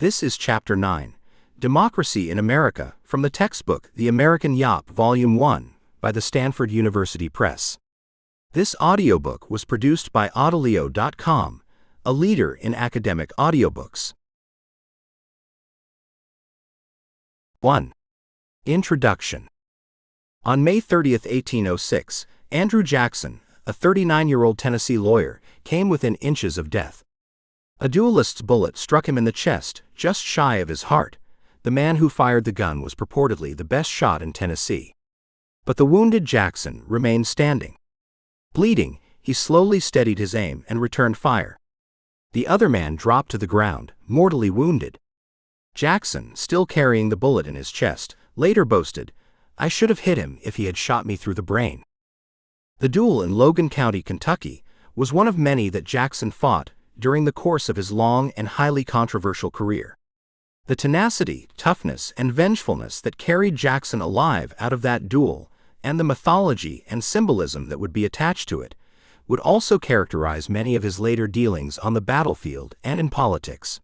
This is Chapter 9, Democracy in America, from the textbook The American Yawp, Volume 1, by the Stanford University Press. This audiobook was produced by Audileo.com, a leader in academic audiobooks. 1. Introduction. On May 30, 1806, Andrew Jackson, a 39-year-old Tennessee lawyer, came within inches of death. A duelist's bullet struck him in the chest, just shy of his heart. The man who fired the gun was purportedly the best shot in Tennessee. But the wounded Jackson remained standing. Bleeding, he slowly steadied his aim and returned fire. The other man dropped to the ground, mortally wounded. Jackson, still carrying the bullet in his chest, later boasted, "I should have hit him if he had shot me through the brain." The duel in Logan County, Kentucky, was one of many that Jackson fought during the course of his long and highly controversial career. The tenacity, toughness, and vengefulness that carried Jackson alive out of that duel, and the mythology and symbolism that would be attached to it, would also characterize many of his later dealings on the battlefield and in politics.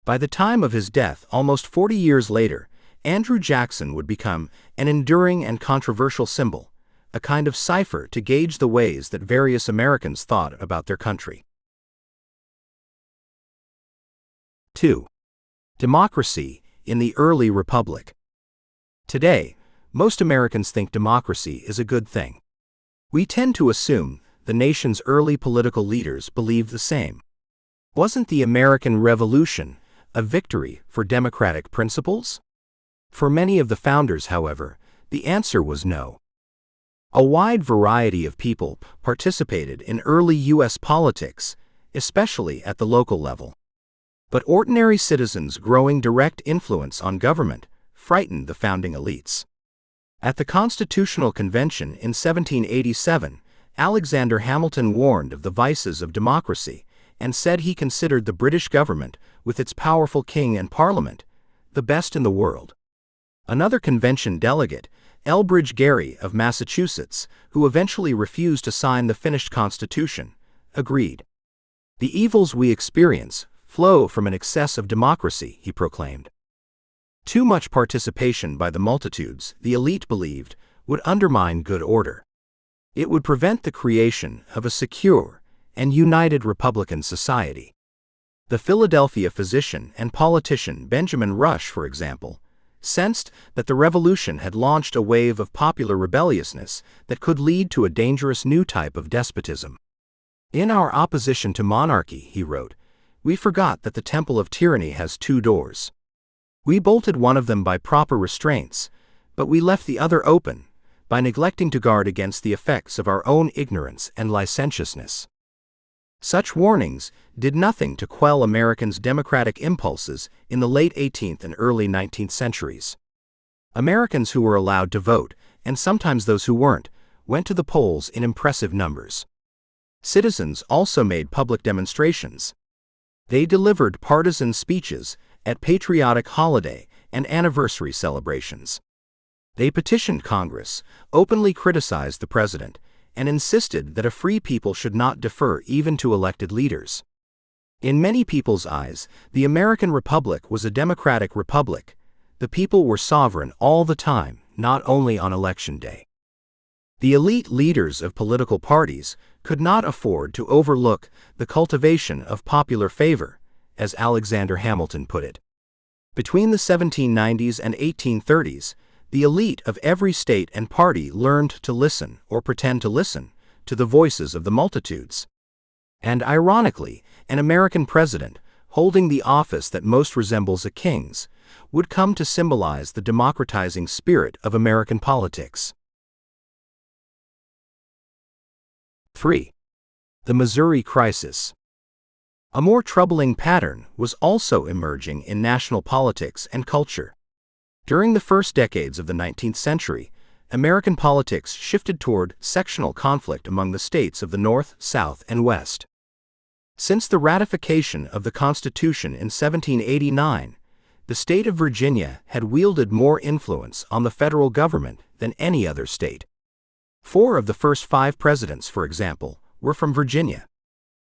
By the time of his death, almost 40 years later, Andrew Jackson would become an enduring and controversial symbol, a kind of cipher to gauge the ways that various Americans thought about their country. 2. Democracy in the early republic. Today, most Americans think democracy is a good thing. We tend to assume the nation's early political leaders believed the same. Wasn't the American Revolution a victory for democratic principles? For many of the founders, however, the answer was no. A wide variety of people participated in early U.S. politics, especially at the local level. But ordinary citizens' growing direct influence on government frightened the founding elites. At the Constitutional Convention in 1787, Alexander Hamilton warned of the vices of democracy and said he considered the British government, with its powerful king and parliament, the best in the world. Another convention delegate, Elbridge Gerry of Massachusetts, who eventually refused to sign the finished Constitution, agreed. "The evils we experience flow from an excess of democracy," he proclaimed. Too much participation by the multitudes, the elite believed, would undermine good order. It would prevent the creation of a secure and united Republican society. The Philadelphia physician and politician Benjamin Rush, for example, sensed that the revolution had launched a wave of popular rebelliousness that could lead to a dangerous new type of despotism. "In our opposition to monarchy," he wrote, "we forgot that the temple of tyranny has two doors. We bolted one of them by proper restraints, but we left the other open by neglecting to guard against the effects of our own ignorance and licentiousness." Such warnings did nothing to quell Americans' democratic impulses in the late 18th and early 19th centuries. Americans who were allowed to vote, and sometimes those who weren't, went to the polls in impressive numbers. Citizens also made public demonstrations. They delivered partisan speeches at patriotic holiday and anniversary celebrations. They petitioned Congress, openly criticized the president, and insisted that a free people should not defer even to elected leaders. In many people's eyes, the American Republic was a democratic republic. The people were sovereign all the time, not only on election day. The elite leaders of political parties could not afford to overlook the cultivation of popular favor, as Alexander Hamilton put it. Between the 1790s and 1830s, the elite of every state and party learned to listen, or pretend to listen, to the voices of the multitudes. And ironically, an American president, holding the office that most resembles a king's, would come to symbolize the democratizing spirit of American politics. 3. The Missouri Crisis. A more troubling pattern was also emerging in national politics and culture. During the first decades of the 19th century, American politics shifted toward sectional conflict among the states of the North, South, and West. Since the ratification of the Constitution in 1789, the state of Virginia had wielded more influence on the federal government than any other state. 4 of the first 5 presidents, for example, were from Virginia.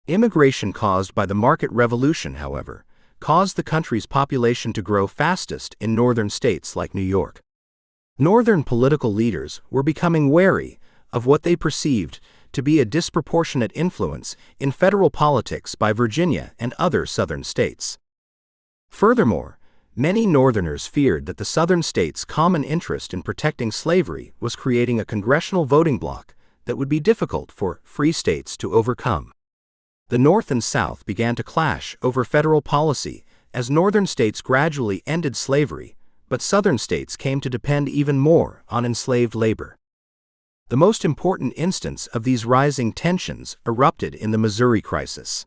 Immigration caused by the market revolution, however, caused the country's population to grow fastest in northern states like New York. Northern political leaders were becoming wary of what they perceived to be a disproportionate influence in federal politics by Virginia and other southern states. Furthermore, many Northerners feared that the southern states' common interest in protecting slavery was creating a congressional voting bloc that would be difficult for free states to overcome. The North and South began to clash over federal policy as northern states gradually ended slavery, but southern states came to depend even more on enslaved labor. The most important instance of these rising tensions erupted in the Missouri crisis.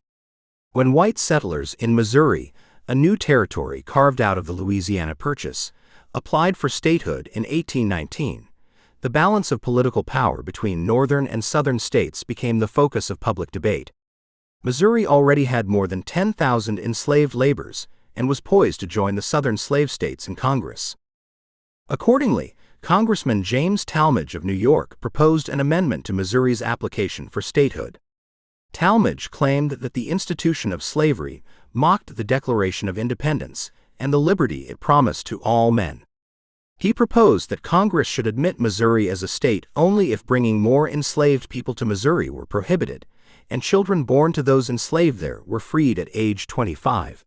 When white settlers in Missouri, a new territory carved out of the Louisiana Purchase, applied for statehood in 1819, the balance of political power between northern and southern states became the focus of public debate. Missouri already had more than 10,000 enslaved laborers and was poised to join the southern slave states in Congress. Accordingly, Congressman James Talmadge of New York proposed an amendment to Missouri's application for statehood. Talmadge claimed that the institution of slavery mocked the Declaration of Independence and the liberty it promised to all men. He proposed that Congress should admit Missouri as a state only if bringing more enslaved people to Missouri were prohibited, and children born to those enslaved there were freed at age 25.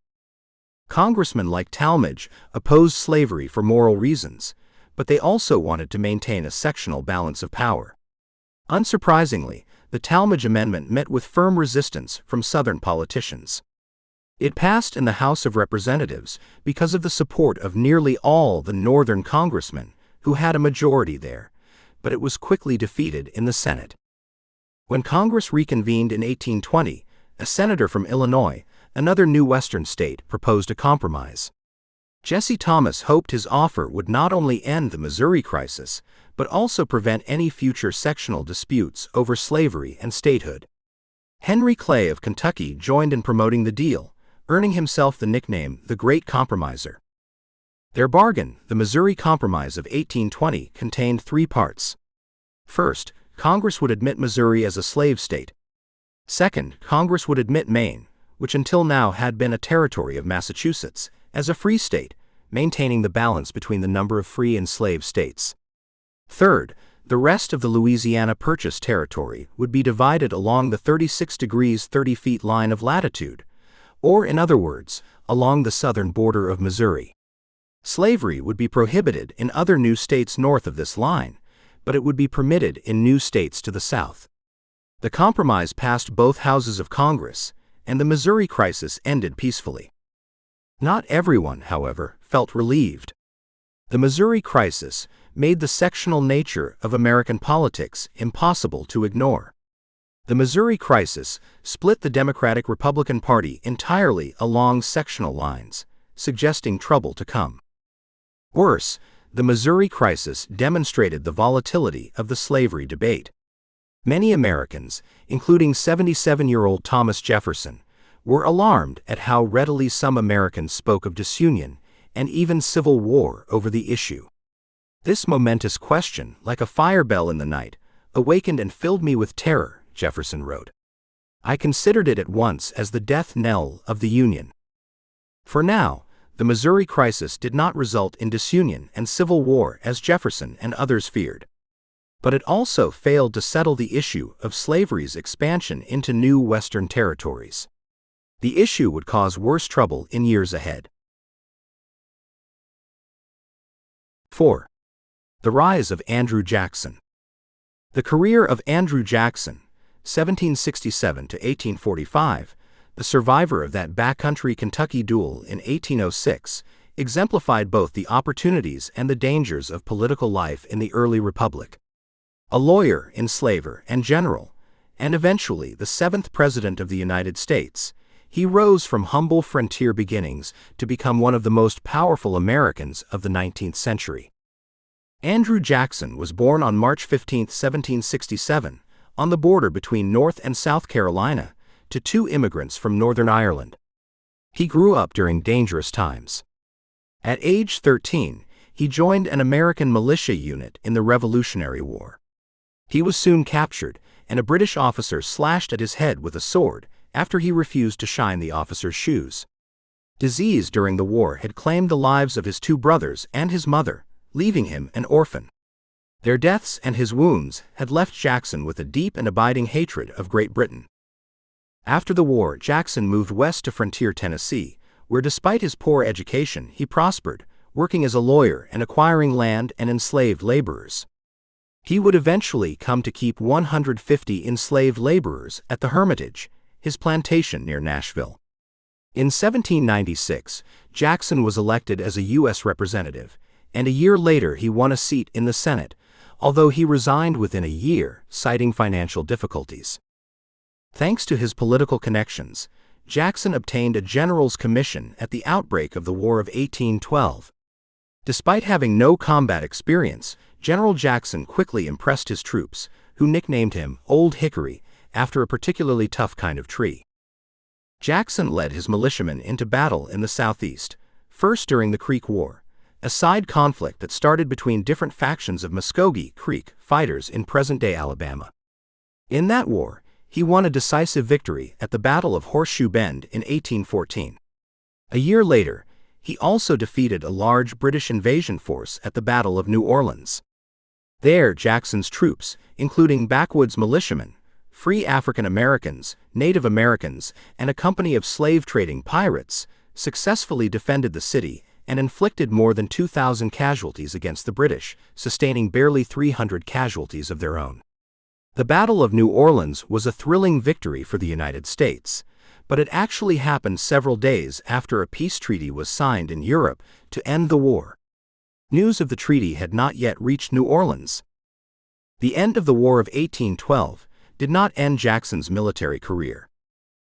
Congressmen like Talmadge opposed slavery for moral reasons, but they also wanted to maintain a sectional balance of power. Unsurprisingly, the Talmadge Amendment met with firm resistance from Southern politicians. It passed in the House of Representatives because of the support of nearly all the Northern congressmen who had a majority there, but it was quickly defeated in the Senate. When Congress reconvened in 1820, a senator from Illinois, another new Western state, proposed a compromise. Jesse Thomas hoped his offer would not only end the Missouri crisis, but also prevent any future sectional disputes over slavery and statehood. Henry Clay of Kentucky joined in promoting the deal, earning himself the nickname the Great Compromiser. Their bargain, the Missouri Compromise of 1820, contained three parts. First, Congress would admit Missouri as a slave state. Second, Congress would admit Maine, which until now had been a territory of Massachusetts, as a free state, maintaining the balance between the number of free and slave states. Third, the rest of the Louisiana Purchase territory would be divided along the 36 degrees 30 feet line of latitude, or in other words, along the southern border of Missouri. Slavery would be prohibited in other new states north of this line, but it would be permitted in new states to the south. The compromise passed both houses of Congress, and the Missouri crisis ended peacefully. Not everyone, however, felt relieved. The Missouri crisis made the sectional nature of American politics impossible to ignore. The Missouri crisis split the Democratic-Republican Party entirely along sectional lines, suggesting trouble to come. Worse, the Missouri crisis demonstrated the volatility of the slavery debate. Many Americans, including 77-year-old Thomas Jefferson, were alarmed at how readily some Americans spoke of disunion and even civil war over the issue. This momentous question, like a fire bell in the night, awakened and filled me with terror, Jefferson wrote. I considered it at once as the death knell of the Union. For now, the Missouri crisis did not result in disunion and civil war as Jefferson and others feared. But it also failed to settle the issue of slavery's expansion into new Western territories. The issue would cause worse trouble in years ahead. 4. The rise of Andrew Jackson. The career of Andrew Jackson, 1767 to 1845, the survivor of that backcountry Kentucky duel in 1806, exemplified both the opportunities and the dangers of political life in the early republic. A lawyer, enslaver, and general, and eventually the 7th President of the United States, he rose from humble frontier beginnings to become one of the most powerful Americans of the 19th century. Andrew Jackson was born on March 15, 1767, on the border between North and South Carolina, to two immigrants from Northern Ireland. He grew up during dangerous times. At age 13, he joined an American militia unit in the Revolutionary War. He was soon captured, and a British officer slashed at his head with a sword after he refused to shine the officer's shoes. Disease during the war had claimed the lives of his two brothers and his mother, leaving him an orphan. Their deaths and his wounds had left Jackson with a deep and abiding hatred of Great Britain. After the war, Jackson moved west to Frontier, Tennessee, where despite his poor education, he prospered, working as a lawyer and acquiring land and enslaved laborers. He would eventually come to keep 150 enslaved laborers at the Hermitage, his plantation near Nashville. In 1796, Jackson was elected as a U.S. representative, and a year later he won a seat in the Senate, although he resigned within a year, citing financial difficulties. Thanks to his political connections, Jackson obtained a general's commission at the outbreak of the War of 1812. Despite having no combat experience, General Jackson quickly impressed his troops, who nicknamed him Old Hickory, after a particularly tough kind of tree. Jackson led his militiamen into battle in the Southeast, first during the Creek War, a side conflict that started between different factions of Muskogee Creek fighters in present-day Alabama. In that war, he won a decisive victory at the Battle of Horseshoe Bend in 1814. A year later, he also defeated a large British invasion force at the Battle of New Orleans. There, Jackson's troops, including backwoods militiamen, free African Americans, Native Americans, and a company of slave-trading pirates, successfully defended the city and inflicted more than 2,000 casualties against the British, sustaining barely 300 casualties of their own. The Battle of New Orleans was a thrilling victory for the United States, but it actually happened several days after a peace treaty was signed in Europe to end the war. News of the treaty had not yet reached New Orleans. The end of the War of 1812 did not end Jackson's military career.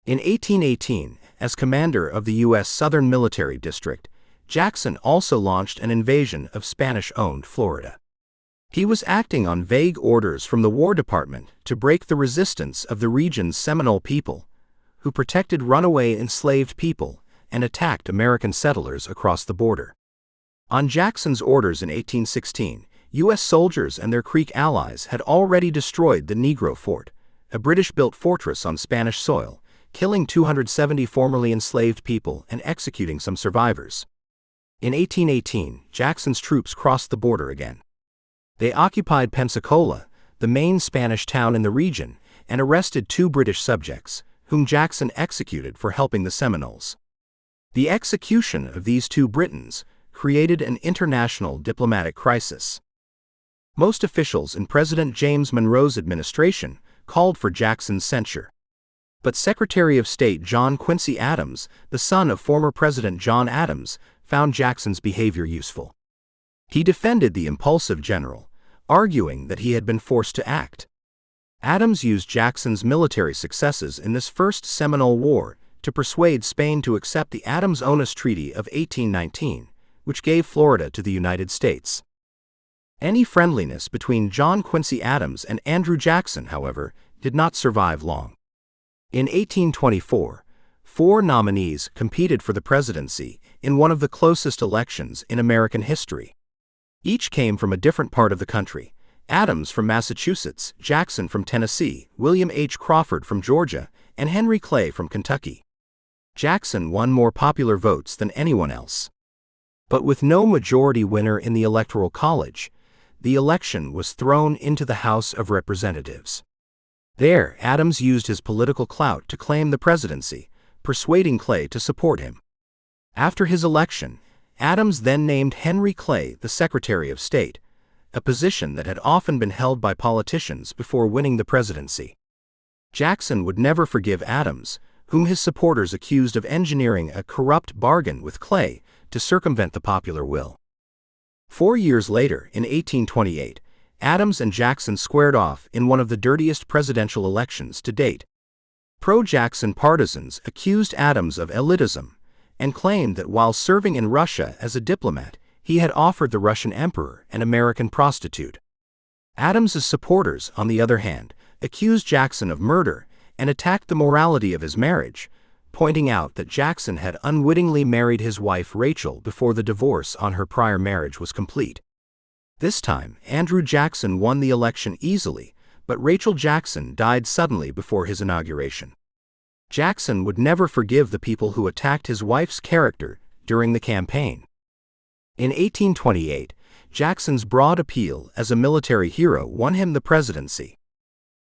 In 1818, as commander of the U.S. Southern Military District, Jackson also launched an invasion of Spanish-owned Florida. He was acting on vague orders from the War Department to break the resistance of the region's Seminole people, who protected runaway enslaved people and attacked American settlers across the border. On Jackson's orders in 1816, U.S. soldiers and their Creek allies had already destroyed the Negro Fort, a British-built fortress on Spanish soil, killing 270 formerly enslaved people and executing some survivors. In 1818, Jackson's troops crossed the border again. They occupied Pensacola, the main Spanish town in the region, and arrested 2 British subjects, whom Jackson executed for helping the Seminoles. The execution of these 2 Britons created an international diplomatic crisis. Most officials in President James Monroe's administration called for Jackson's censure. But Secretary of State John Quincy Adams, the son of former President John Adams, found Jackson's behavior useful. He defended the impulsive general, arguing that he had been forced to act. Adams used Jackson's military successes in this First Seminole War to persuade Spain to accept the Adams-Onis Treaty of 1819, which gave Florida to the United States. Any friendliness between John Quincy Adams and Andrew Jackson, however, did not survive long. In 1824, 4 nominees competed for the presidency in one of the closest elections in American history. Each came from a different part of the country: Adams from Massachusetts, Jackson from Tennessee, William H. Crawford from Georgia, and Henry Clay from Kentucky. Jackson won more popular votes than anyone else. But with no majority winner in the Electoral College, the election was thrown into the House of Representatives. There, Adams used his political clout to claim the presidency, persuading Clay to support him. After his election, Adams then named Henry Clay the Secretary of State, a position that had often been held by politicians before winning the presidency. Jackson would never forgive Adams, whom his supporters accused of engineering a corrupt bargain with Clay to circumvent the popular will. 4 years later, in 1828, Adams and Jackson squared off in one of the dirtiest presidential elections to date. Pro-Jackson partisans accused Adams of elitism and claimed that while serving in Russia as a diplomat, he had offered the Russian emperor an American prostitute. Adams's supporters, on the other hand, accused Jackson of murder and attacked the morality of his marriage, pointing out that Jackson had unwittingly married his wife Rachel before the divorce on her prior marriage was complete. This time, Andrew Jackson won the election easily, but Rachel Jackson died suddenly before his inauguration. Jackson would never forgive the people who attacked his wife's character during the campaign. In 1828, Jackson's broad appeal as a military hero won him the presidency.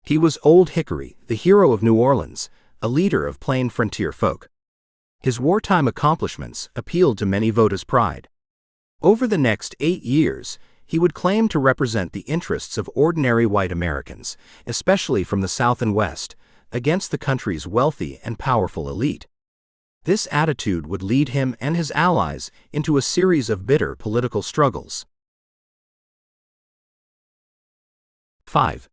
He was Old Hickory, the hero of New Orleans, a leader of plain frontier folk. His wartime accomplishments appealed to many voters' pride. Over the next 8 years, he would claim to represent the interests of ordinary white Americans, especially from the South and West, against the country's wealthy and powerful elite. This attitude would lead him and his allies into a series of bitter political struggles. 5.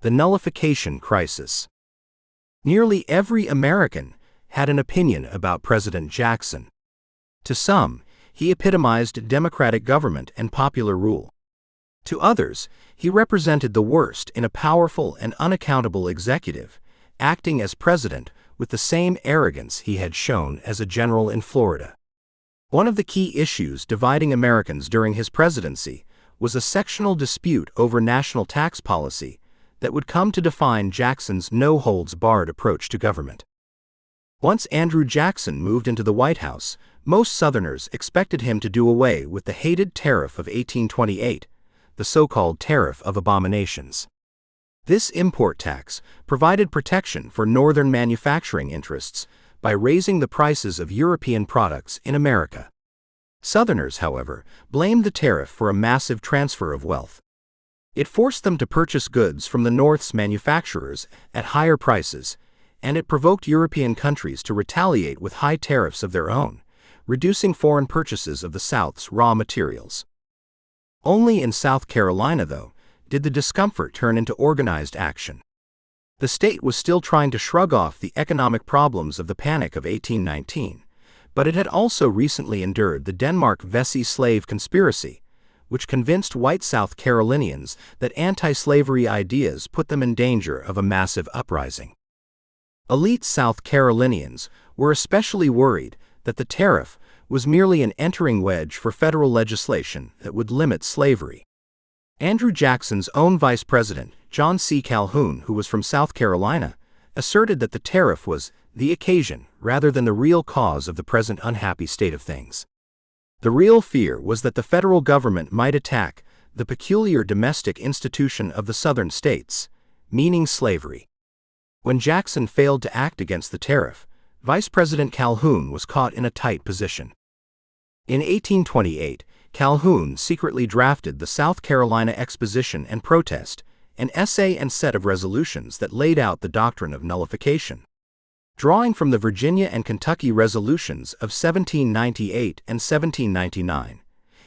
The nullification crisis. Nearly every American had an opinion about President Jackson. To some, he epitomized democratic government and popular rule. To others, he represented the worst in a powerful and unaccountable executive, acting as president with the same arrogance he had shown as a general in Florida. One of the key issues dividing Americans during his presidency was a sectional dispute over national tax policy that would come to define Jackson's no-holds-barred approach to government. Once Andrew Jackson moved into the White House, most Southerners expected him to do away with the hated tariff of 1828, the so-called Tariff of Abominations. This import tax provided protection for Northern manufacturing interests by raising the prices of European products in America. Southerners, however, blamed the tariff for a massive transfer of wealth. It forced them to purchase goods from the North's manufacturers at higher prices, and it provoked European countries to retaliate with high tariffs of their own, reducing foreign purchases of the South's raw materials. Only in South Carolina, though, did the discomfort turn into organized action. The state was still trying to shrug off the economic problems of the Panic of 1819, but it had also recently endured the Denmark-Vesey slave conspiracy, which convinced white South Carolinians that anti-slavery ideas put them in danger of a massive uprising. Elite South Carolinians were especially worried that the tariff was merely an entering wedge for federal legislation that would limit slavery. Andrew Jackson's own vice president, John C. Calhoun, who was from South Carolina, asserted that the tariff was the occasion rather than the real cause of the present unhappy state of things. The real fear was that the federal government might attack the peculiar domestic institution of the Southern states, meaning slavery. When Jackson failed to act against the tariff, Vice President Calhoun was caught in a tight position. In 1828, Calhoun secretly drafted the South Carolina Exposition and Protest, an essay and set of resolutions that laid out the doctrine of nullification. Drawing from the Virginia and Kentucky resolutions of 1798 and 1799,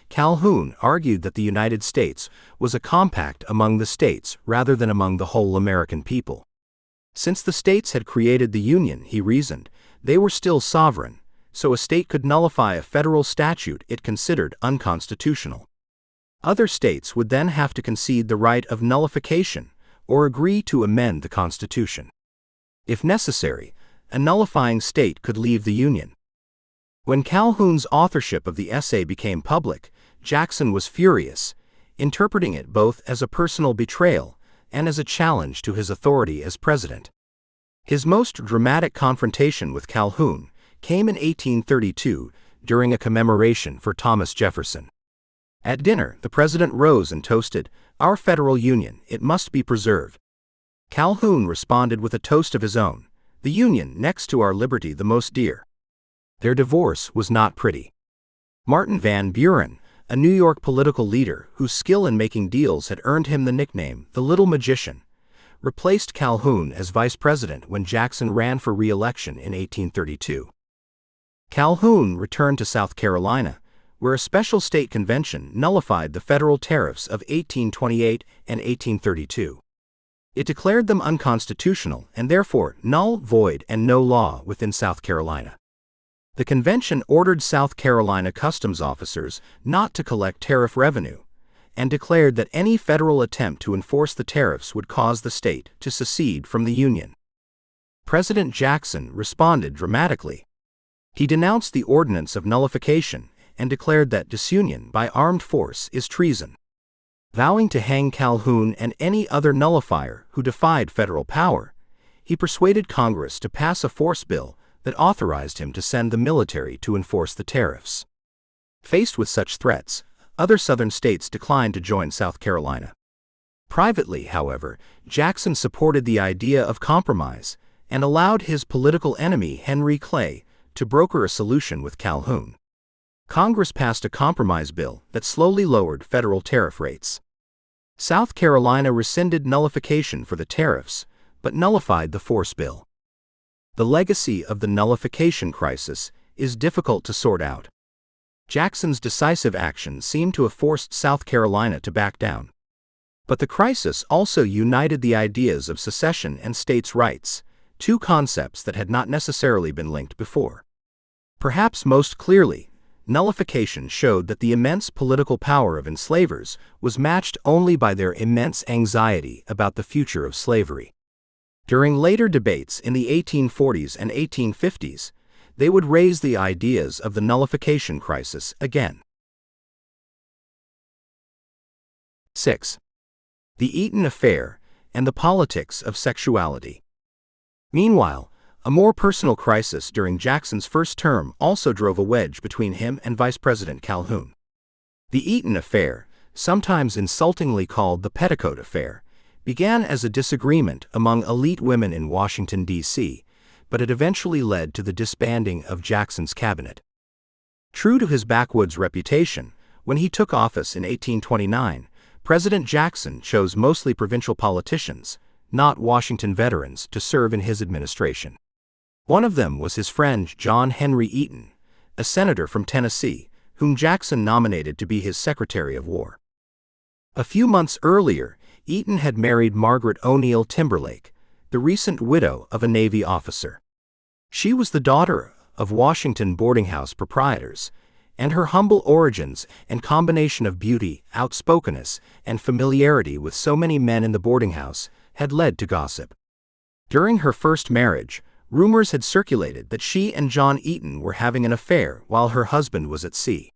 Calhoun argued that the United States was a compact among the states rather than among the whole American people. Since the states had created the Union, he reasoned, they were still sovereign, so a state could nullify a federal statute it considered unconstitutional. Other states would then have to concede the right of nullification or agree to amend the Constitution. If necessary, a nullifying state could leave the Union. When Calhoun's authorship of the essay became public, Jackson was furious, interpreting it both as a personal betrayal and as a challenge to his authority as president. His most dramatic confrontation with Calhoun came in 1832 during a commemoration for Thomas Jefferson. At dinner, the president rose and toasted, "Our federal union, it must be preserved." Calhoun responded with a toast of his own, "The union next to our liberty the most dear." Their divorce was not pretty. Martin Van Buren, a New York political leader whose skill in making deals had earned him the nickname the Little Magician, replaced Calhoun as vice president when Jackson ran for re-election in 1832. Calhoun returned to South Carolina, where a special state convention nullified the federal tariffs of 1828 and 1832. It declared them unconstitutional and therefore null, void, and no law within South Carolina. The convention ordered South Carolina customs officers not to collect tariff revenue, and declared that any federal attempt to enforce the tariffs would cause the state to secede from the Union. President Jackson responded dramatically. He denounced the ordinance of nullification and declared that disunion by armed force is treason. Vowing to hang Calhoun and any other nullifier who defied federal power, he persuaded Congress to pass a force bill that authorized him to send the military to enforce the tariffs. Faced with such threats, other Southern states declined to join South Carolina. Privately, however, Jackson supported the idea of compromise and allowed his political enemy Henry Clay to broker a solution with Calhoun. Congress passed a compromise bill that slowly lowered federal tariff rates. South Carolina rescinded nullification for the tariffs, but nullified the force bill. The legacy of the nullification crisis is difficult to sort out. Jackson's decisive action seemed to have forced South Carolina to back down. But the crisis also united the ideas of secession and states' rights, two concepts that had not necessarily been linked before. Perhaps most clearly, nullification showed that the immense political power of enslavers was matched only by their immense anxiety about the future of slavery. During later debates in the 1840s and 1850s, they would raise the ideas of the nullification crisis again. 6. The Eaton Affair and the Politics of Sexuality. Meanwhile, a more personal crisis during Jackson's first term also drove a wedge between him and Vice President Calhoun. The Eaton Affair, sometimes insultingly called the Petticoat Affair, began as a disagreement among elite women in Washington, D.C., but it eventually led to the disbanding of Jackson's cabinet. True to his backwoods reputation, when he took office in 1829, President Jackson chose mostly provincial politicians, not Washington veterans, to serve in his administration. One of them was his friend John Henry Eaton, a senator from Tennessee, whom Jackson nominated to be his Secretary of War. A few months earlier, Eaton had married Margaret O'Neill Timberlake, the recent widow of a Navy officer. She was the daughter of Washington boarding house proprietors, and her humble origins and combination of beauty, outspokenness, and familiarity with so many men in the boarding house had led to gossip. During her first marriage, rumors had circulated that she and John Eaton were having an affair while her husband was at sea.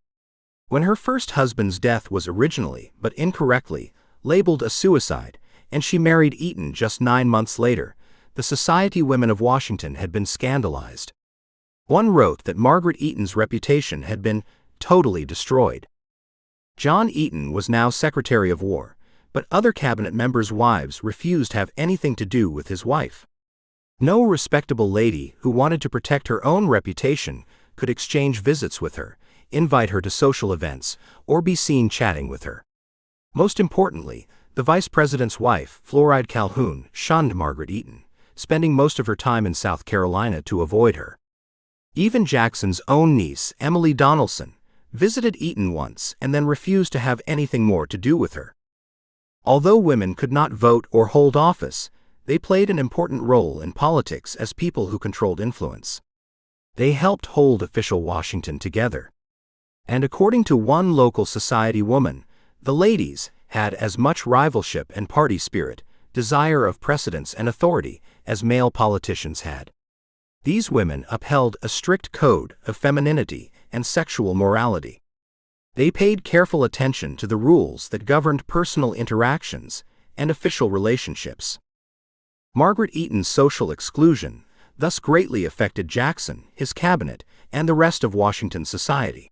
When her first husband's death was originally, but incorrectly, labeled a suicide, and she married Eaton just 9 months later, the society women of Washington had been scandalized. One wrote that Margaret Eaton's reputation had been totally destroyed. John Eaton was now Secretary of War, but other cabinet members' wives refused to have anything to do with his wife. No respectable lady who wanted to protect her own reputation could exchange visits with her, invite her to social events, or be seen chatting with her. Most importantly, the vice president's wife, Floride Calhoun, shunned Margaret Eaton, spending most of her time in South Carolina to avoid her. Even Jackson's own niece, Emily Donaldson, visited Eaton once and then refused to have anything more to do with her. Although women could not vote or hold office, they played an important role in politics as people who controlled influence. They helped hold official Washington together. And according to one local society woman, the ladies had as much rivalship and party spirit, desire of precedence and authority, as male politicians had. These women upheld a strict code of femininity and sexual morality. They paid careful attention to the rules that governed personal interactions and official relationships. Margaret Eaton's social exclusion thus greatly affected Jackson, his cabinet, and the rest of Washington society.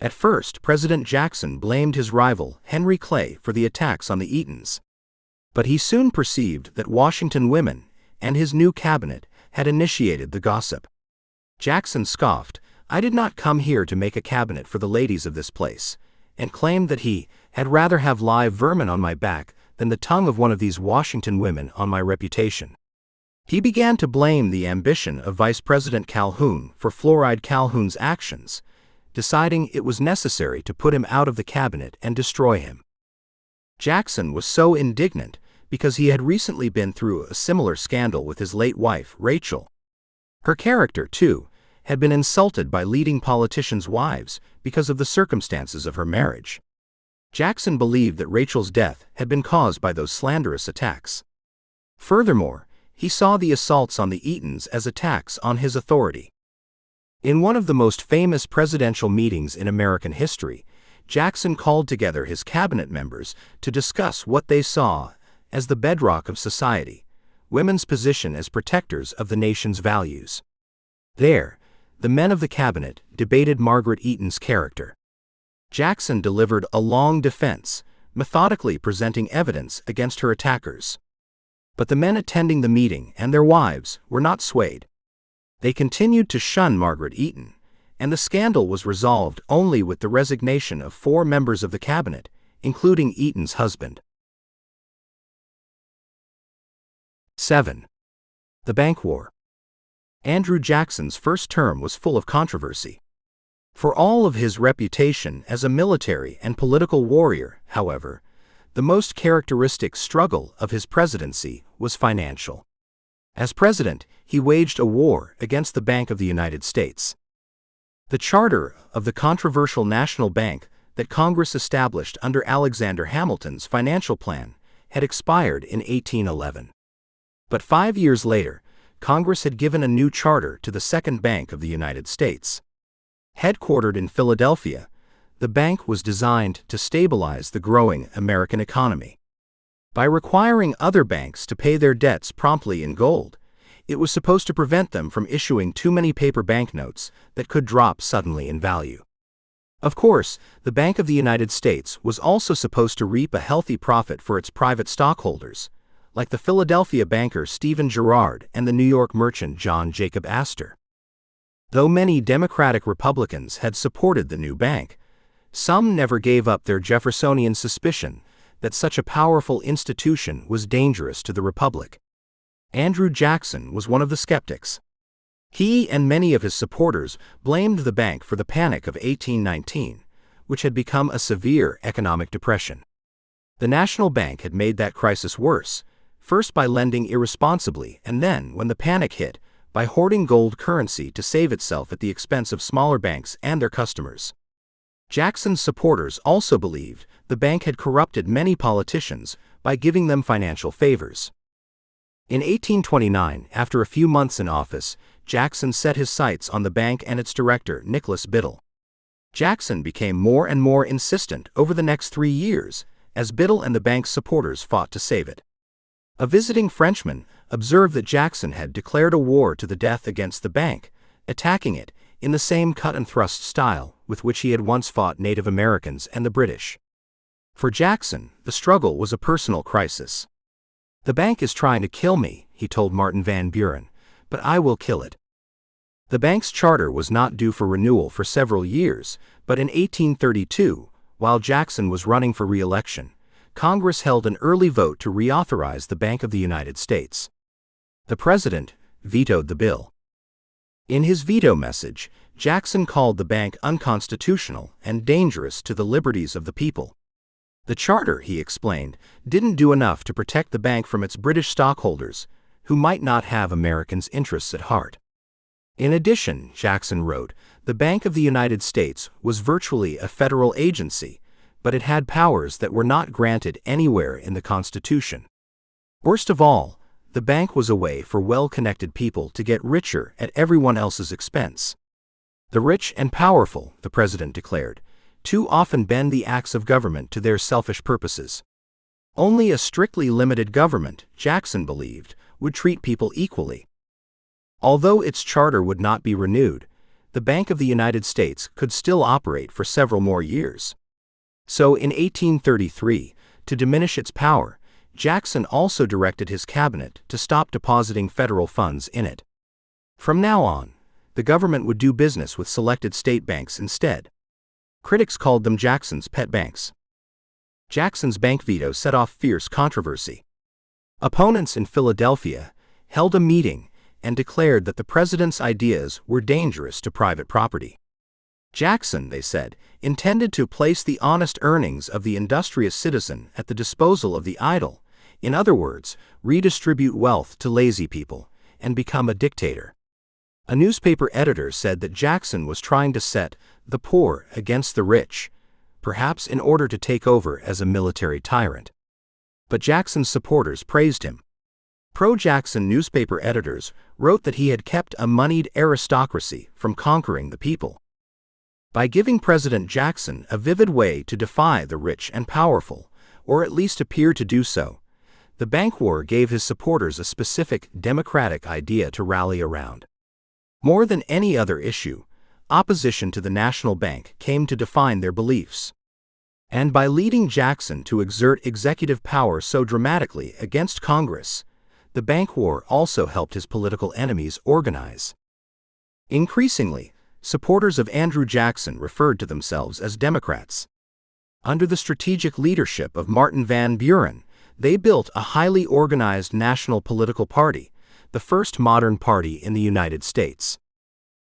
At first, President Jackson blamed his rival, Henry Clay, for the attacks on the Eatons. But he soon perceived that Washington women and his new cabinet had initiated the gossip. Jackson scoffed, "I did not come here to make a cabinet for the ladies of this place," and claimed that he had rather have live vermin on my back than the tongue of one of these Washington women on my reputation. He began to blame the ambition of Vice President Calhoun for Floride Calhoun's actions, deciding it was necessary to put him out of the cabinet and destroy him. Jackson was so indignant because he had recently been through a similar scandal with his late wife, Rachel. Her character, too, had been insulted by leading politicians' wives because of the circumstances of her marriage. Jackson believed that Rachel's death had been caused by those slanderous attacks. Furthermore, he saw the assaults on the Eatons as attacks on his authority. In one of the most famous presidential meetings in American history, Jackson called together his cabinet members to discuss what they saw as the bedrock of society, women's position as protectors of the nation's values. There, the men of the cabinet debated Margaret Eaton's character. Jackson delivered a long defense, methodically presenting evidence against her attackers. But the men attending the meeting and their wives were not swayed. They continued to shun Margaret Eaton, and the scandal was resolved only with the resignation of 4 members of the cabinet, including Eaton's husband. 7. The Bank War. Andrew Jackson's first term was full of controversy. For all of his reputation as a military and political warrior, however, the most characteristic struggle of his presidency was financial. As president, he waged a war against the Bank of the United States. The charter of the controversial National Bank that Congress established under Alexander Hamilton's financial plan had expired in 1811. But 5 years later, Congress had given a new charter to the Second Bank of the United States. Headquartered in Philadelphia, the bank was designed to stabilize the growing American economy. By requiring other banks to pay their debts promptly in gold, it was supposed to prevent them from issuing too many paper banknotes that could drop suddenly in value. Of course, the Bank of the United States was also supposed to reap a healthy profit for its private stockholders, like the Philadelphia banker Stephen Girard and the New York merchant John Jacob Astor. Though many Democratic Republicans had supported the new bank, some never gave up their Jeffersonian suspicion that such a powerful institution was dangerous to the Republic. Andrew Jackson was one of the skeptics. He and many of his supporters blamed the bank for the Panic of 1819, which had become a severe economic depression. The National Bank had made that crisis worse, first by lending irresponsibly and then, when the panic hit, by hoarding gold currency to save itself at the expense of smaller banks and their customers. Jackson's supporters also believed the bank had corrupted many politicians by giving them financial favors. In 1829, after a few months in office, Jackson set his sights on the bank and its director, Nicholas Biddle. Jackson became more and more insistent over the next 3 years, as Biddle and the bank's supporters fought to save it. A visiting Frenchman observed that Jackson had declared a war to the death against the bank, attacking it in the same cut-and-thrust style with which he had once fought Native Americans and the British. For Jackson, the struggle was a personal crisis. "The bank is trying to kill me," he told Martin Van Buren, "but I will kill it." The bank's charter was not due for renewal for several years, but in 1832, while Jackson was running for re-election, Congress held an early vote to reauthorize the Bank of the United States. The president vetoed the bill. In his veto message, Jackson called the bank unconstitutional and dangerous to the liberties of the people. The charter, he explained, didn't do enough to protect the bank from its British stockholders, who might not have Americans' interests at heart. In addition, Jackson wrote, the Bank of the United States was virtually a federal agency, but it had powers that were not granted anywhere in the Constitution. Worst of all, the bank was a way for well-connected people to get richer at everyone else's expense. The rich and powerful, the president declared, too often bend the axe of government to their selfish purposes. Only a strictly limited government, Jackson believed, would treat people equally. Although its charter would not be renewed, the Bank of the United States could still operate for several more years. So in 1833, to diminish its power, Jackson also directed his cabinet to stop depositing federal funds in it. From now on, the government would do business with selected state banks instead. Critics called them Jackson's pet banks. Jackson's bank veto set off fierce controversy. Opponents in Philadelphia held a meeting and declared that the president's ideas were dangerous to private property. Jackson, they said, intended to place the honest earnings of the industrious citizen at the disposal of the idle, in other words, redistribute wealth to lazy people, and become a dictator. A newspaper editor said that Jackson was trying to set the poor against the rich, perhaps in order to take over as a military tyrant. But Jackson's supporters praised him. Pro-Jackson newspaper editors wrote that he had kept a moneyed aristocracy from conquering the people. By giving President Jackson a vivid way to defy the rich and powerful, or at least appear to do so, The bank war gave his supporters a specific democratic idea to rally around. More than any other issue, opposition to the national bank came to define their beliefs. And by leading Jackson to exert executive power so dramatically against Congress, the bank war also helped his political enemies organize. Increasingly, supporters of Andrew Jackson referred to themselves as Democrats. Under the strategic leadership of Martin Van Buren, they built a highly organized national political party, the first modern party in the United States.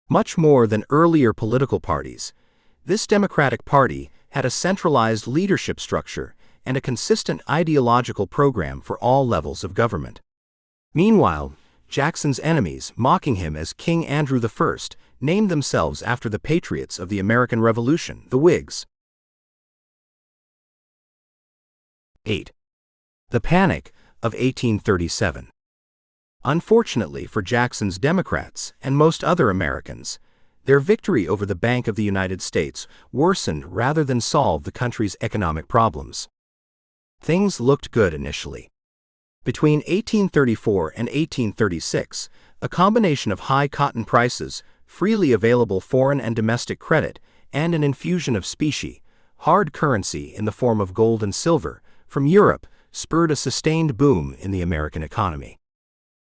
Much more than earlier political parties, this Democratic Party had a centralized leadership structure and a consistent ideological program for all levels of government. Meanwhile, Jackson's enemies, mocking him as King Andrew I, named themselves after the patriots of the American Revolution, the Whigs. 8. The Panic of 1837. Unfortunately for Jackson's Democrats and most other Americans, their victory over the Bank of the United States worsened rather than solved the country's economic problems. Things looked good initially. Between 1834 and 1836, a combination of high cotton prices, freely available foreign and domestic credit, and an infusion of specie, hard currency in the form of gold and silver, from Europe, spurred a sustained boom in the American economy.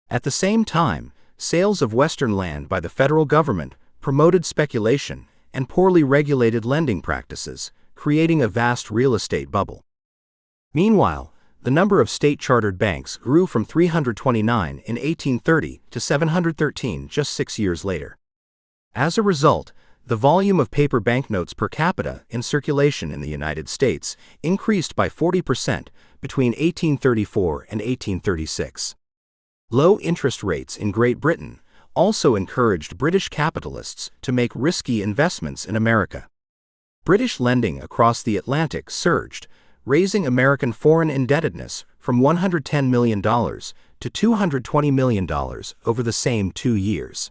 At the same time, sales of Western land by the federal government promoted speculation and poorly regulated lending practices, creating a vast real estate bubble. Meanwhile, the number of state-chartered banks grew from 329 in 1830 to 713 just 6 years later. As a result, the volume of paper banknotes per capita in circulation in the United States increased by 40% between 1834 and 1836. Low interest rates in Great Britain also encouraged British capitalists to make risky investments in America. British lending across the Atlantic surged, raising American foreign indebtedness from $110 million to $220 million over the same 2 years.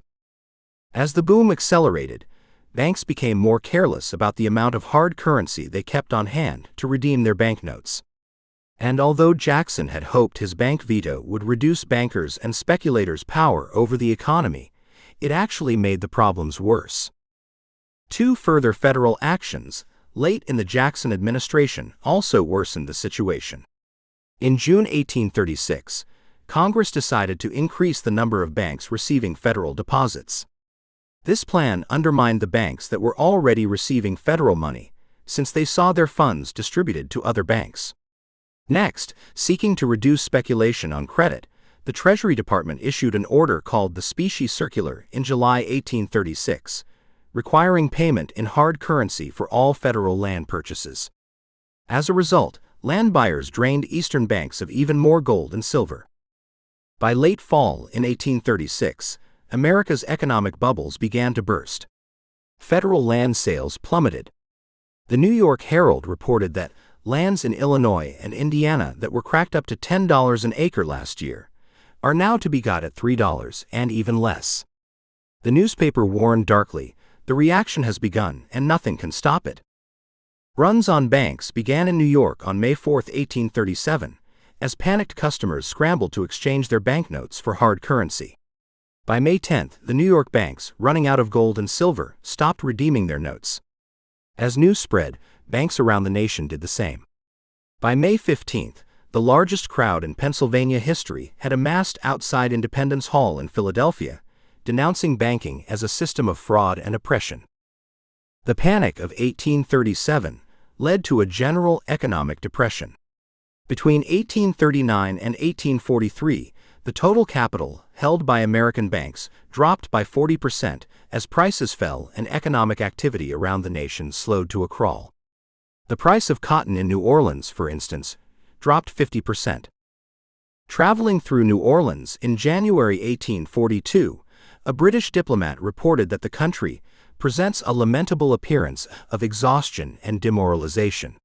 As the boom accelerated, banks became more careless about the amount of hard currency they kept on hand to redeem their banknotes. And although Jackson had hoped his bank veto would reduce bankers' and speculators' power over the economy, it actually made the problems worse. 2 further federal actions, late in the Jackson administration, also worsened the situation. In June 1836, Congress decided to increase the number of banks receiving federal deposits. This plan undermined the banks that were already receiving federal money, since they saw their funds distributed to other banks. Next, seeking to reduce speculation on credit, the Treasury Department issued an order called the Specie Circular in July 1836, requiring payment in hard currency for all federal land purchases. As a result, land buyers drained Eastern banks of even more gold and silver. By late fall in 1836, America's economic bubbles began to burst. Federal land sales plummeted. The New York Herald reported that lands in Illinois and Indiana that were cracked up to $10 an acre last year are now to be got at $3 and even less. The newspaper warned darkly, "The reaction has begun and nothing can stop it." Runs on banks began in New York on May 4, 1837, as panicked customers scrambled to exchange their banknotes for hard currency. By May 10, the New York banks, running out of gold and silver, stopped redeeming their notes. As news spread, banks around the nation did the same. By May 15, the largest crowd in Pennsylvania history had amassed outside Independence Hall in Philadelphia, denouncing banking as a system of fraud and oppression. The Panic of 1837 led to a general economic depression. Between 1839 and 1843, the total capital held by American banks dropped by 40% as prices fell and economic activity around the nation slowed to a crawl. The price of cotton in New Orleans, for instance, dropped 50%. Traveling through New Orleans in January 1842, a British diplomat reported that the country presents a lamentable appearance of exhaustion and demoralization.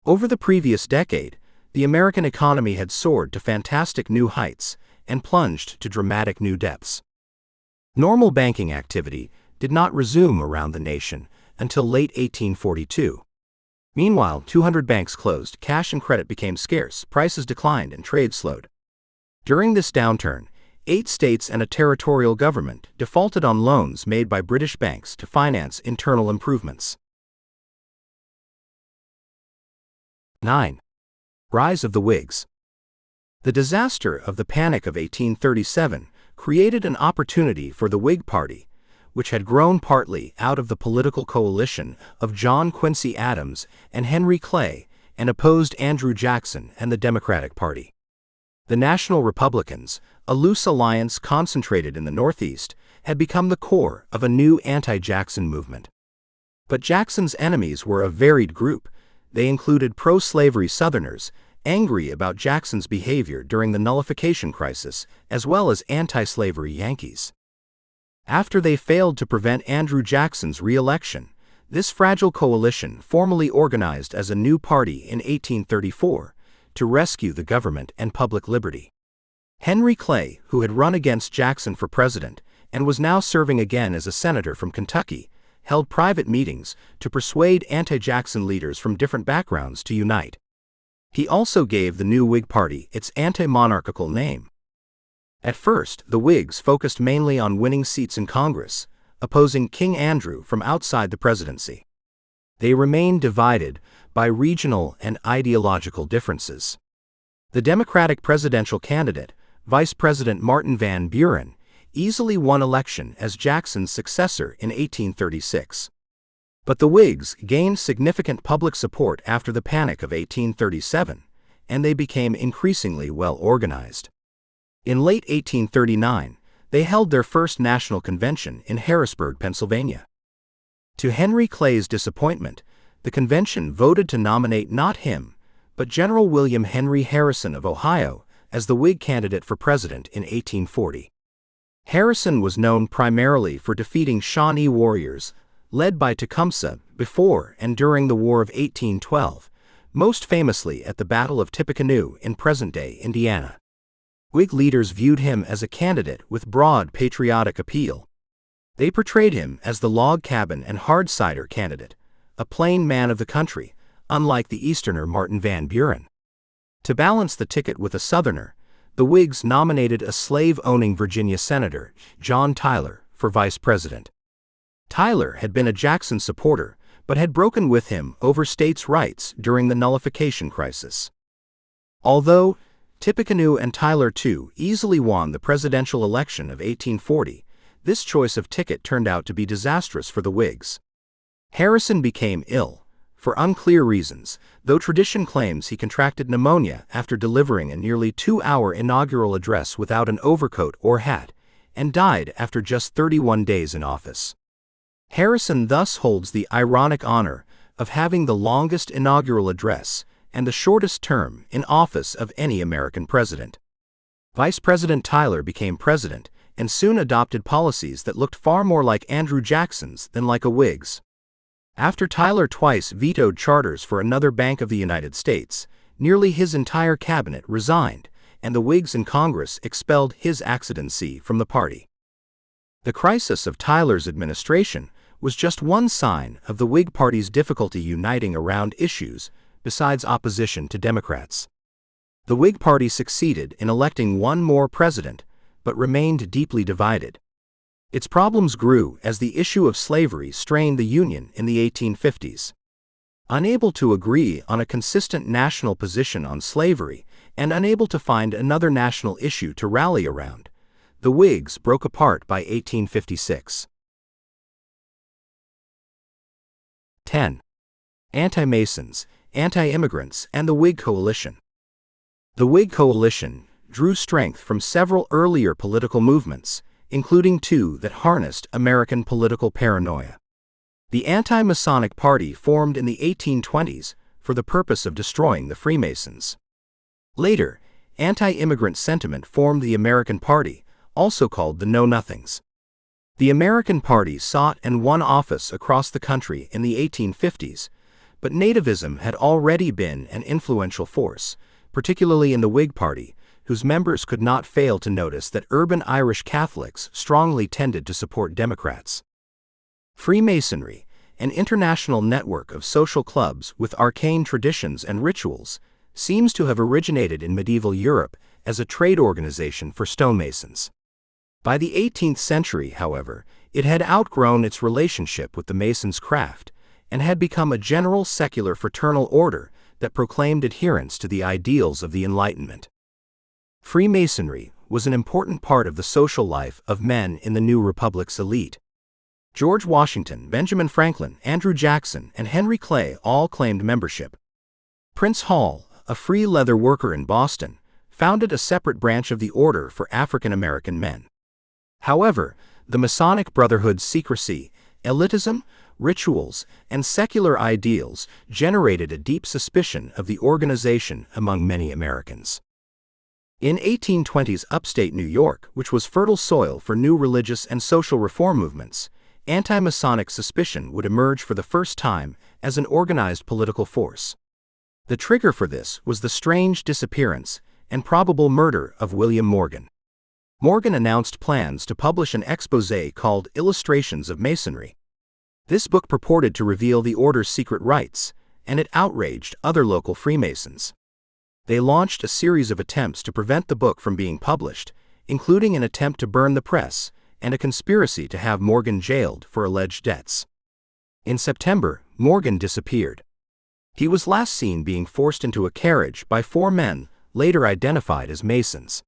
Over the previous decade, the American economy had soared to fantastic new heights and plunged to dramatic new depths. Normal banking activity did not resume around the nation until late 1842. Meanwhile, 200 banks closed, cash and credit became scarce, prices declined, and trade slowed. During this downturn, 8 states and a territorial government defaulted on loans made by British banks to finance internal improvements. 9. Rise of the Whigs. The disaster of the Panic of 1837 created an opportunity for the Whig Party, which had grown partly out of the political coalition of John Quincy Adams and Henry Clay, and opposed Andrew Jackson and the Democratic Party. The National Republicans, a loose alliance concentrated in the Northeast, had become the core of a new anti-Jackson movement. But Jackson's enemies were a varied group. They included pro-slavery Southerners, angry about Jackson's behavior during the nullification crisis, as well as anti-slavery Yankees. After they failed to prevent Andrew Jackson's re-election, this fragile coalition formally organized as a new party in 1834 to rescue the government and public liberty. Henry Clay, who had run against Jackson for president and was now serving again as a senator from Kentucky, held private meetings to persuade anti-Jackson leaders from different backgrounds to unite. He also gave the new Whig Party its anti-monarchical name. At first, the Whigs focused mainly on winning seats in Congress, opposing King Andrew from outside the presidency. They remained divided by regional and ideological differences. The Democratic presidential candidate, Vice President Martin Van Buren, easily won election as Jackson's successor in 1836. But the Whigs gained significant public support after the Panic of 1837, and they became increasingly well organized. In late 1839, they held their first national convention in Harrisburg, Pennsylvania. To Henry Clay's disappointment, the convention voted to nominate not him, but General William Henry Harrison of Ohio as the Whig candidate for president in 1840. Harrison was known primarily for defeating Shawnee warriors, led by Tecumseh, before and during the War of 1812, most famously at the Battle of Tippecanoe in present-day Indiana. Whig leaders viewed him as a candidate with broad patriotic appeal. They portrayed him as the log cabin and hard cider candidate, a plain man of the country, unlike the Easterner Martin Van Buren. To balance the ticket with a Southerner, the Whigs nominated a slave-owning Virginia senator, John Tyler, for vice president. Tyler had been a Jackson supporter, but had broken with him over states' rights during the nullification crisis. Although Tippecanoe and Tyler too easily won the presidential election of 1840, this choice of ticket turned out to be disastrous for the Whigs. Harrison became ill, for unclear reasons, though tradition claims he contracted pneumonia after delivering a nearly 2-hour inaugural address without an overcoat or hat, and died after just 31 days in office. Harrison thus holds the ironic honor of having the longest inaugural address and the shortest term in office of any American president. Vice President Tyler became president and soon adopted policies that looked far more like Andrew Jackson's than like a Whig's. After Tyler twice vetoed charters for another Bank of the United States, nearly his entire cabinet resigned, and the Whigs in Congress expelled his accidency from the party. The crisis of Tyler's administration was just one sign of the Whig Party's difficulty uniting around issues besides opposition to Democrats. The Whig Party succeeded in electing one more president, but remained deeply divided. Its problems grew as the issue of slavery strained the Union in the 1850s. Unable to agree on a consistent national position on slavery and unable to find another national issue to rally around, the Whigs broke apart by 1856. 10. Anti-Masons, Anti-Immigrants, and the Whig Coalition. The Whig Coalition drew strength from several earlier political movements, including two that harnessed American political paranoia. The Anti-Masonic Party formed in the 1820s for the purpose of destroying the Freemasons. Later, anti-immigrant sentiment formed the American Party, also called the Know-Nothings. The American Party sought and won office across the country in the 1850s, but nativism had already been an influential force, particularly in the Whig Party, whose members could not fail to notice that urban Irish Catholics strongly tended to support Democrats. Freemasonry, an international network of social clubs with arcane traditions and rituals, seems to have originated in medieval Europe as a trade organization for stonemasons. By the 18th century, however, it had outgrown its relationship with the mason's craft and had become a general secular fraternal order that proclaimed adherence to the ideals of the Enlightenment. Freemasonry was an important part of the social life of men in the new republic's elite. George Washington, Benjamin Franklin, Andrew Jackson, and Henry Clay all claimed membership. Prince Hall, a free leather worker in Boston, founded a separate branch of the order for African American men. However, the Masonic Brotherhood's secrecy, elitism, rituals, and secular ideals generated a deep suspicion of the organization among many Americans. In 1820s upstate New York, which was fertile soil for new religious and social reform movements, anti-Masonic suspicion would emerge for the first time as an organized political force. The trigger for this was the strange disappearance and probable murder of William Morgan. Morgan announced plans to publish an exposé called Illustrations of Masonry. This book purported to reveal the order's secret rites, and it outraged other local Freemasons. They launched a series of attempts to prevent the book from being published, including an attempt to burn the press and a conspiracy to have Morgan jailed for alleged debts. In September, Morgan disappeared. He was last seen being forced into a carriage by 4 men, later identified as Masons.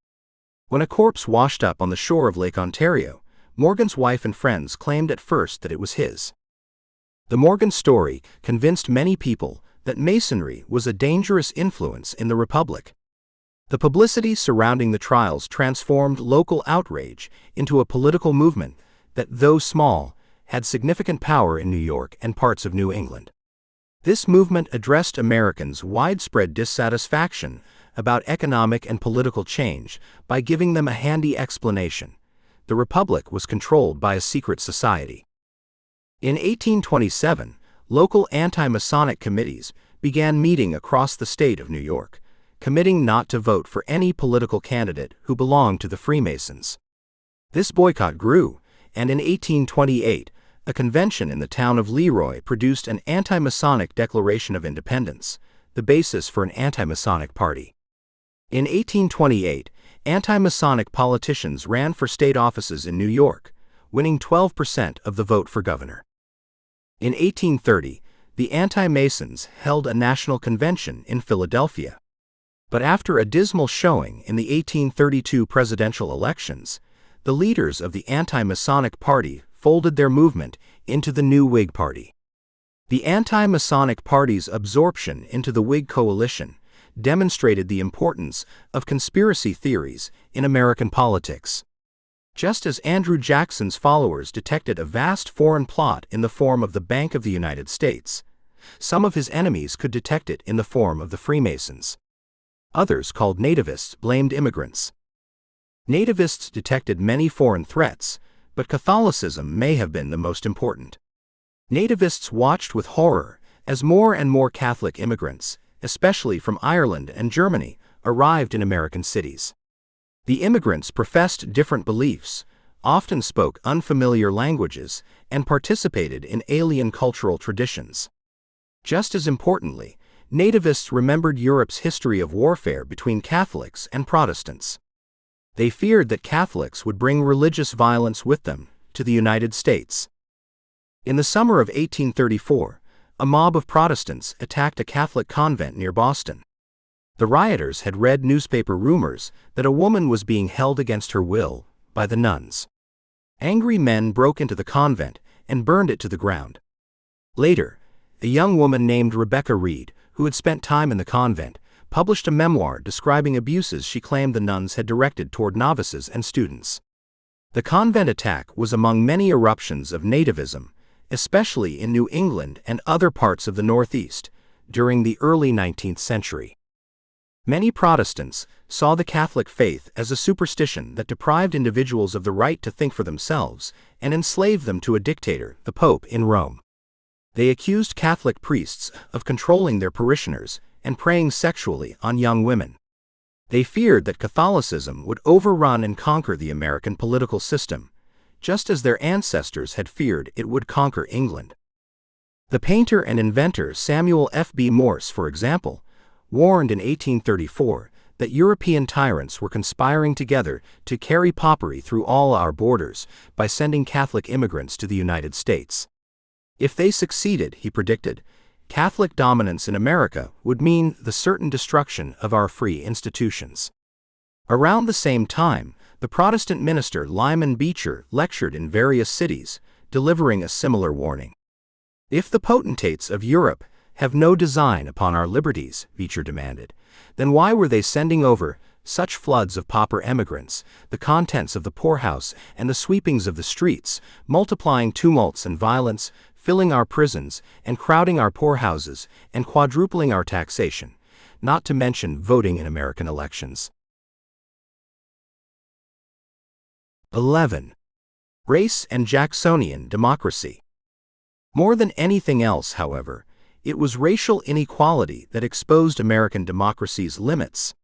When a corpse washed up on the shore of Lake Ontario, Morgan's wife and friends claimed at first that it was his. The Morgan story convinced many people that Masonry was a dangerous influence in the Republic. The publicity surrounding the trials transformed local outrage into a political movement that, though small, had significant power in New York and parts of New England. This movement addressed Americans' widespread dissatisfaction about economic and political change by giving them a handy explanation: the Republic was controlled by a secret society. In 1827, local anti-Masonic committees began meeting across the state of New York, committing not to vote for any political candidate who belonged to the Freemasons. This boycott grew, and in 1828, a convention in the town of Leroy produced an anti-Masonic Declaration of Independence, the basis for an anti-Masonic party. In 1828, anti-Masonic politicians ran for state offices in New York, winning 12% of the vote for governor. In 1830, the anti-Masons held a national convention in Philadelphia. But after a dismal showing in the 1832 presidential elections, the leaders of the anti-Masonic party folded their movement into the new Whig Party. The anti-Masonic party's absorption into the Whig coalition demonstrated the importance of conspiracy theories in American politics. Just as Andrew Jackson's followers detected a vast foreign plot in the form of the Bank of the United States, some of his enemies could detect it in the form of the Freemasons. Others, called nativists, blamed immigrants. Nativists detected many foreign threats, but Catholicism may have been the most important. Nativists watched with horror as more and more Catholic immigrants, especially from Ireland and Germany, arrived in American cities. The immigrants professed different beliefs, often spoke unfamiliar languages, and participated in alien cultural traditions. Just as importantly, nativists remembered Europe's history of warfare between Catholics and Protestants. They feared that Catholics would bring religious violence with them to the United States. In the summer of 1834, a mob of Protestants attacked a Catholic convent near Boston. The rioters had read newspaper rumors that a woman was being held against her will by the nuns. Angry men broke into the convent and burned it to the ground. Later, a young woman named Rebecca Reed, who had spent time in the convent, published a memoir describing abuses she claimed the nuns had directed toward novices and students. The convent attack was among many eruptions of nativism, especially in New England and other parts of the Northeast, during the early 19th century. Many Protestants saw the Catholic faith as a superstition that deprived individuals of the right to think for themselves and enslaved them to a dictator, the Pope, in Rome. They accused Catholic priests of controlling their parishioners and preying sexually on young women. They feared that Catholicism would overrun and conquer the American political system, just as their ancestors had feared it would conquer England. The painter and inventor Samuel F.B. Morse, for example, warned in 1834 that European tyrants were conspiring together to carry popery through all our borders by sending Catholic immigrants to the United States. If they succeeded, he predicted, Catholic dominance in America would mean the certain destruction of our free institutions. Around the same time, the Protestant minister Lyman Beecher lectured in various cities, delivering a similar warning. If the potentates of Europe have no design upon our liberties, Beecher demanded, then why were they sending over such floods of pauper emigrants, the contents of the poorhouse and the sweepings of the streets, multiplying tumults and violence, filling our prisons and crowding our poorhouses and quadrupling our taxation, not to mention voting in American elections? 11. Race and Jacksonian democracy. More than anything else, however, it was racial inequality that exposed American democracy's limits.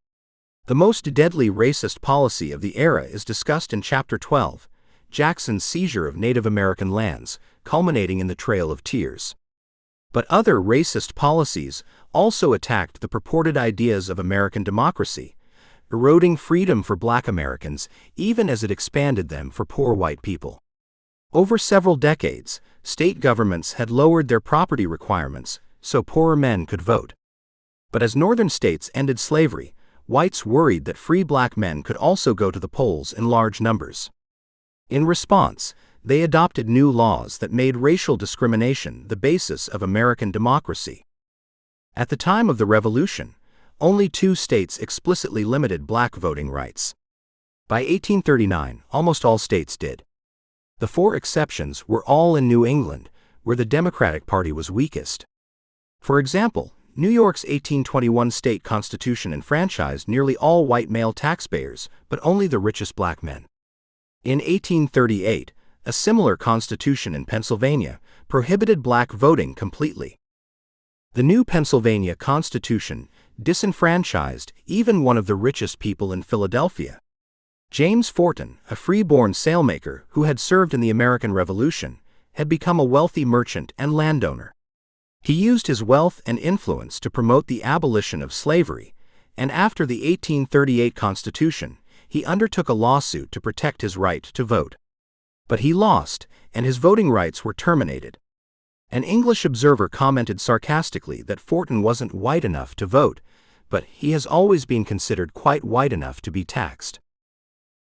The most deadly racist policy of the era is discussed in Chapter 12, Jackson's seizure of Native American lands, culminating in the Trail of Tears. But other racist policies also attacked the purported ideas of American democracy, eroding freedom for Black Americans even as it expanded them for poor white people. Over several decades, state governments had lowered their property requirements so poorer men could vote. But as northern states ended slavery, whites worried that free Black men could also go to the polls in large numbers. In response, they adopted new laws that made racial discrimination the basis of American democracy. At the time of the Revolution, only 2 states explicitly limited Black voting rights. By 1839, almost all states did. The 4 exceptions were all in New England, where the Democratic Party was weakest. For example, New York's 1821 state constitution enfranchised nearly all white male taxpayers, but only the richest Black men. In 1838, a similar constitution in Pennsylvania prohibited Black voting completely. The new Pennsylvania Constitution disenfranchised even one of the richest people in Philadelphia. James Forten, a free-born sailmaker who had served in the American Revolution, had become a wealthy merchant and landowner. He used his wealth and influence to promote the abolition of slavery, and after the 1838 Constitution, he undertook a lawsuit to protect his right to vote. But he lost, and his voting rights were terminated. An English observer commented sarcastically that Forten wasn't white enough to vote, but he has always been considered quite white enough to be taxed.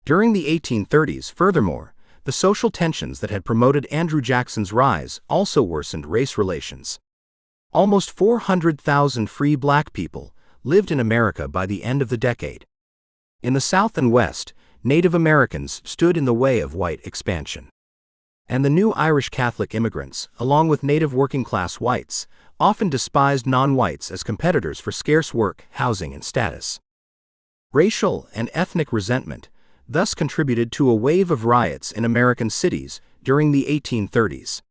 During the 1830s, furthermore, the social tensions that had promoted Andrew Jackson's rise also worsened race relations. Almost 400,000 free Black people lived in America by the end of the decade. In the South and West, Native Americans stood in the way of white expansion. And the new Irish Catholic immigrants, along with native working-class whites, often despised non-whites as competitors for scarce work, housing, and status. Racial and ethnic resentment thus contributed to a wave of riots in American cities during the 1830s.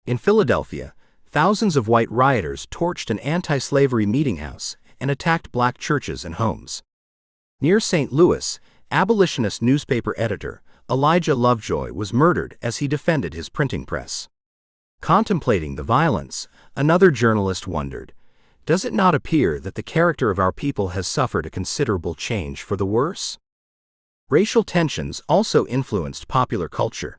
In Philadelphia, thousands of white rioters torched an anti-slavery meetinghouse and attacked Black churches and homes. Near St. Louis, abolitionist newspaper editor Elijah Lovejoy was murdered as he defended his printing press. Contemplating the violence, another journalist wondered, does it not appear that the character of our people has suffered a considerable change for the worse? Racial tensions also influenced popular culture.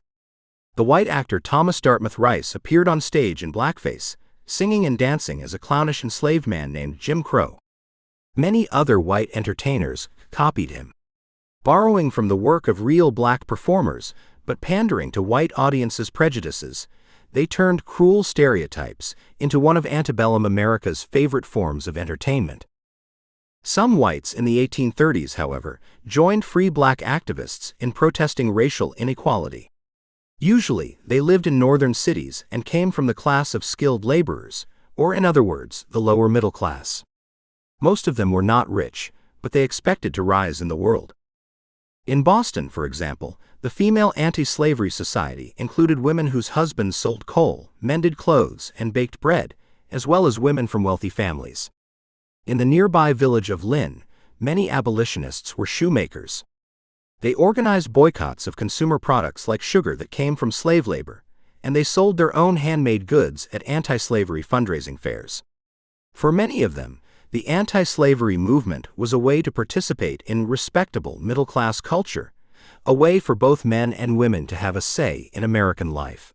The white actor Thomas Dartmouth Rice appeared on stage in blackface, singing and dancing as a clownish enslaved man named Jim Crow. Many other white entertainers copied him. Borrowing from the work of real Black performers, but pandering to white audiences' prejudices, they turned cruel stereotypes into one of antebellum America's favorite forms of entertainment. Some whites in the 1830s, however, joined free Black activists in protesting racial inequality. Usually, they lived in northern cities and came from the class of skilled laborers, or in other words, the lower middle class. Most of them were not rich, but they expected to rise in the world. In Boston, for example, the Female Anti-Slavery Society included women whose husbands sold coal, mended clothes, and baked bread, as well as women from wealthy families. In the nearby village of Lynn, many abolitionists were shoemakers. They organized boycotts of consumer products like sugar that came from slave labor, and they sold their own handmade goods at anti-slavery fundraising fairs. For many of them, the anti-slavery movement was a way to participate in respectable middle-class culture, a way for both men and women to have a say in American life.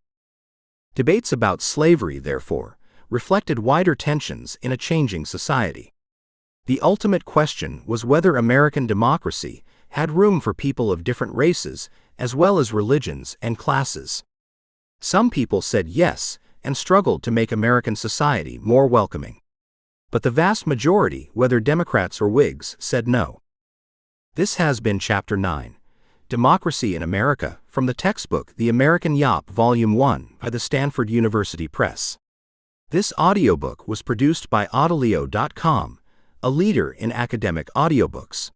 Debates about slavery, therefore, reflected wider tensions in a changing society. The ultimate question was whether American democracy had room for people of different races as well as religions and classes. Some people said yes and struggled to make American society more welcoming. But the vast majority, whether Democrats or Whigs, said no. This has been Chapter 9, Democracy in America, from the textbook The American Yawp, Volume 1, by the Stanford University Press. This audiobook was produced by Audileo.com, a leader in academic audiobooks.